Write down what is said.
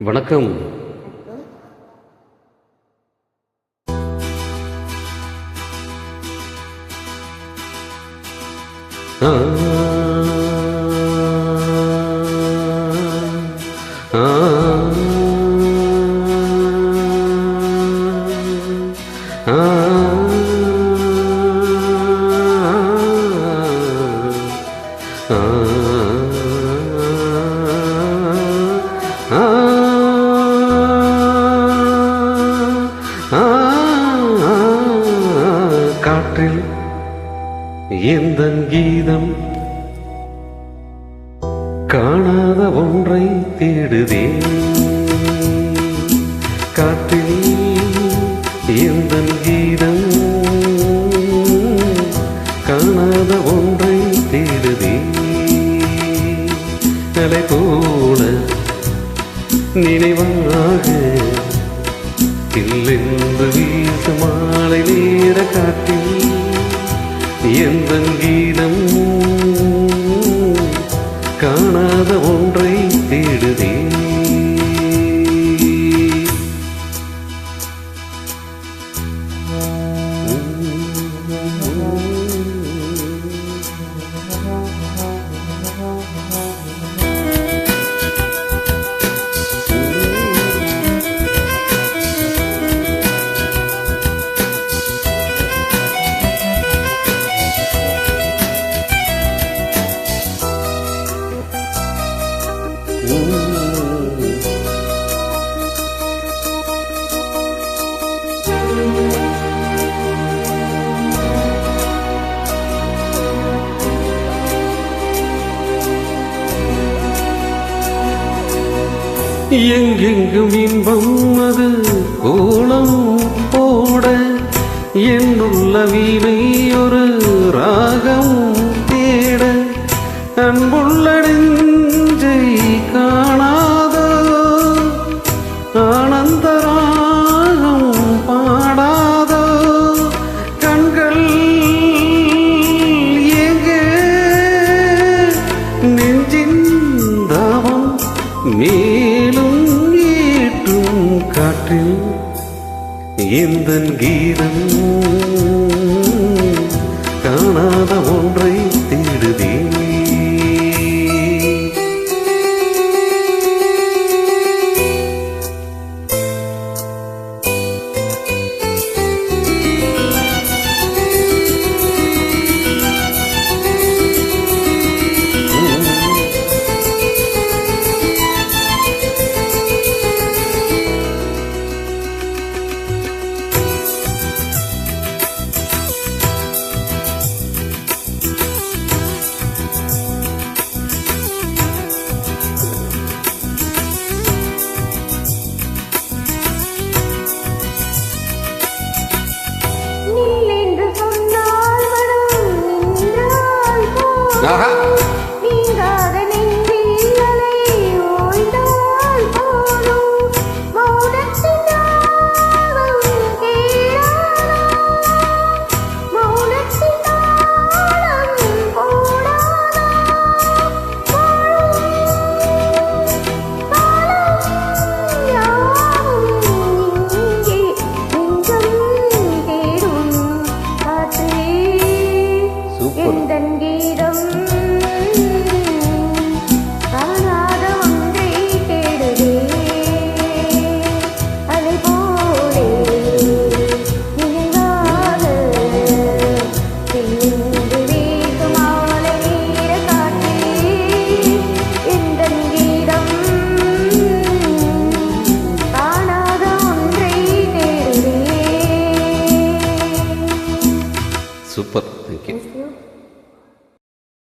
வணக்கம். ஆ ஆ ஆ காற்றில் எந்தன் கீதம் காணாத ஒன்றை தேடுதே. காற்றில் எந்தன் கீதம் காணாத ஒன்றை தேடுதே. அலை போல நினைவாக இல்லென்று வீசு மாலை நேர காற்றில் எந்தன் கீதம் காணாத ஒன்றை தேடுதே. எங்கெங்கும் இன்பம் அது கோலம் போட என்னுள்ள வீணை ஒரு ராகம் தேட அன்புள்ள நெஞ்சை காணாதோ ஆனந்த ராகம் பாடாதோ கண்கள் எங்கே நெஞ்சின் தாவம் மேலும் ஏற்றும் காற்றில் எந்தன் கீதம்